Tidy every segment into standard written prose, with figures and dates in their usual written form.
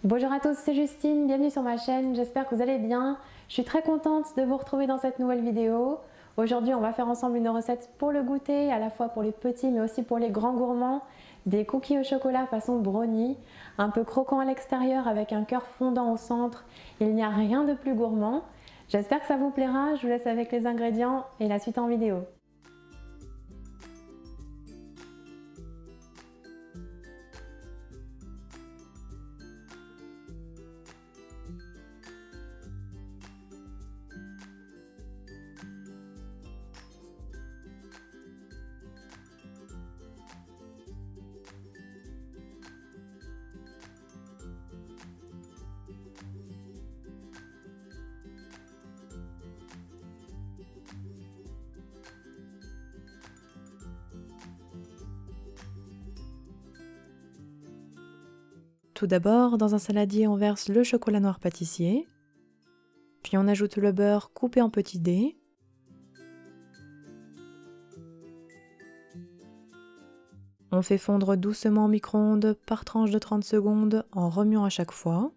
Bonjour à tous, c'est Justine, bienvenue sur ma chaîne, j'espère que vous allez bien. Je suis très contente de vous retrouver dans cette nouvelle vidéo. Aujourd'hui, on va faire ensemble une recette pour le goûter, à la fois pour les petits mais aussi pour les grands gourmands. Des cookies au chocolat façon brownie, un peu croquant à l'extérieur avec un cœur fondant au centre. Il n'y a rien de plus gourmand. J'espère que ça vous plaira, je vous laisse avec les ingrédients et la suite en vidéo. Tout d'abord, dans un saladier, on verse le chocolat noir pâtissier, puis on ajoute le beurre coupé en petits dés, on fait fondre doucement au micro-ondes par tranche de 30 secondes en remuant à chaque fois.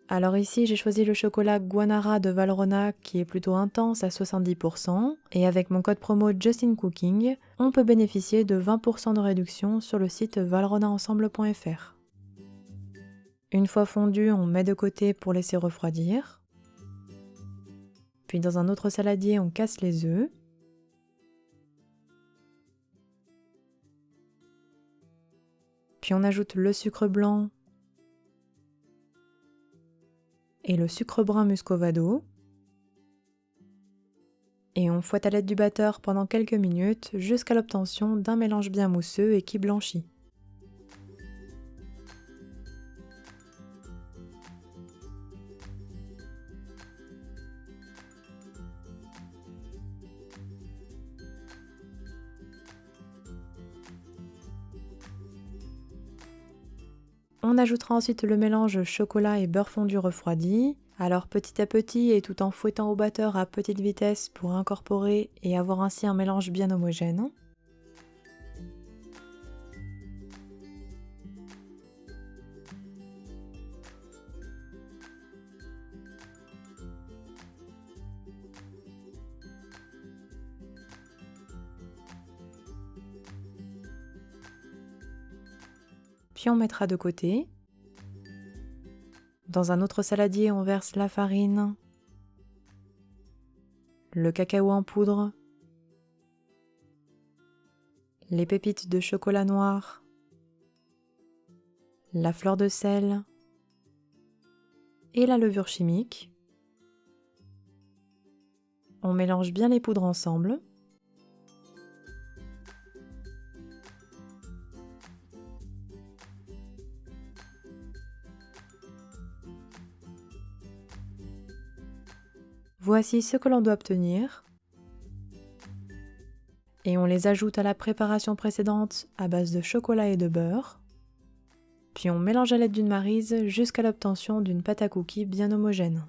Alors ici, j'ai choisi le chocolat Guanara de Valrhona qui est plutôt intense à 70% et avec mon code promo JustinCooking, on peut bénéficier de 20% de réduction sur le site valrhonaensemble.fr. Une fois fondu, on met de côté pour laisser refroidir. Puis dans un autre saladier, on casse les œufs. Puis on ajoute le sucre blanc et le sucre brun muscovado. Et on fouette à l'aide du batteur pendant quelques minutes jusqu'à l'obtention d'un mélange bien mousseux et qui blanchit. On ajoutera ensuite le mélange chocolat et beurre fondu refroidi. Alors petit à petit et tout en fouettant au batteur à petite vitesse pour incorporer et avoir ainsi un mélange bien homogène. Puis on mettra de côté. Dans un autre saladier, on verse la farine, le cacao en poudre, les pépites de chocolat noir, la fleur de sel et la levure chimique. On mélange bien les poudres ensemble. Voici ce que l'on doit obtenir. Et on les ajoute à la préparation précédente à base de chocolat et de beurre. Puis on mélange à l'aide d'une maryse jusqu'à l'obtention d'une pâte à cookies bien homogène.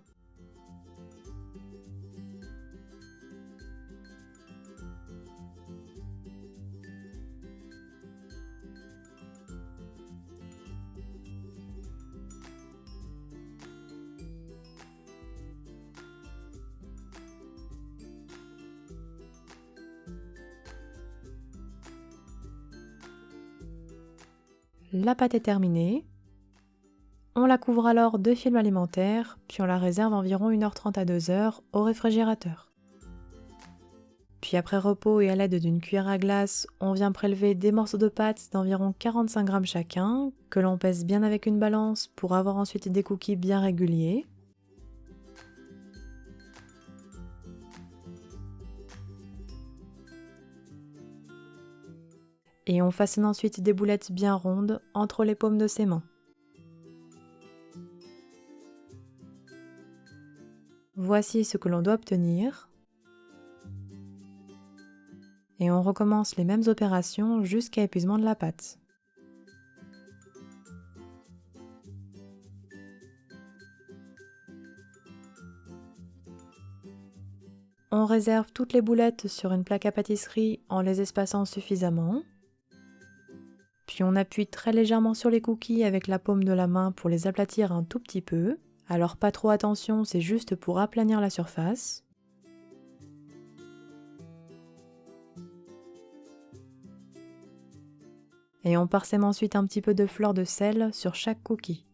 La pâte est terminée. On la couvre alors de film alimentaire, puis on la réserve environ 1h30 à 2h au réfrigérateur. Puis après repos et à l'aide d'une cuillère à glace, on vient prélever des morceaux de pâte d'environ 45 g chacun, que l'on pèse bien avec une balance pour avoir ensuite des cookies bien réguliers. Et on façonne ensuite des boulettes bien rondes entre les paumes de ses mains. Voici ce que l'on doit obtenir. Et on recommence les mêmes opérations jusqu'à épuisement de la pâte. On réserve toutes les boulettes sur une plaque à pâtisserie en les espaçant suffisamment. Puis on appuie très légèrement sur les cookies avec la paume de la main pour les aplatir un tout petit peu. Alors pas trop attention, c'est juste pour aplanir la surface. Et on parsème ensuite un petit peu de fleur de sel sur chaque cookie.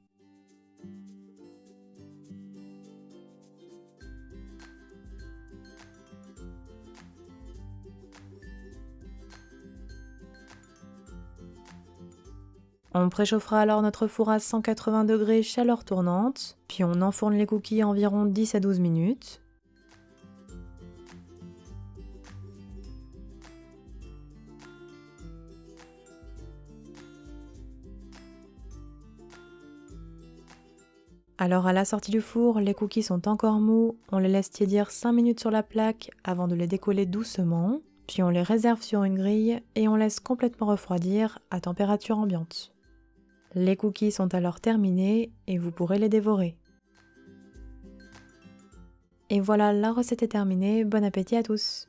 On préchauffera alors notre four à 180 degrés chaleur tournante, puis on enfourne les cookies environ 10 à 12 minutes. Alors à la sortie du four, les cookies sont encore mous, on les laisse tiédir 5 minutes sur la plaque avant de les décoller doucement, puis on les réserve sur une grille et on laisse complètement refroidir à température ambiante. Les cookies sont alors terminés et vous pourrez les dévorer. Et voilà, la recette est terminée, bon appétit à tous!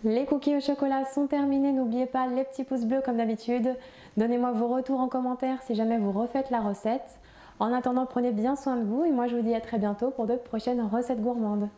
Les cookies au chocolat sont terminés, n'oubliez pas les petits pouces bleus comme d'habitude. Donnez-moi vos retours en commentaire si jamais vous refaites la recette. En attendant, prenez bien soin de vous et moi je vous dis à très bientôt pour de prochaines recettes gourmandes.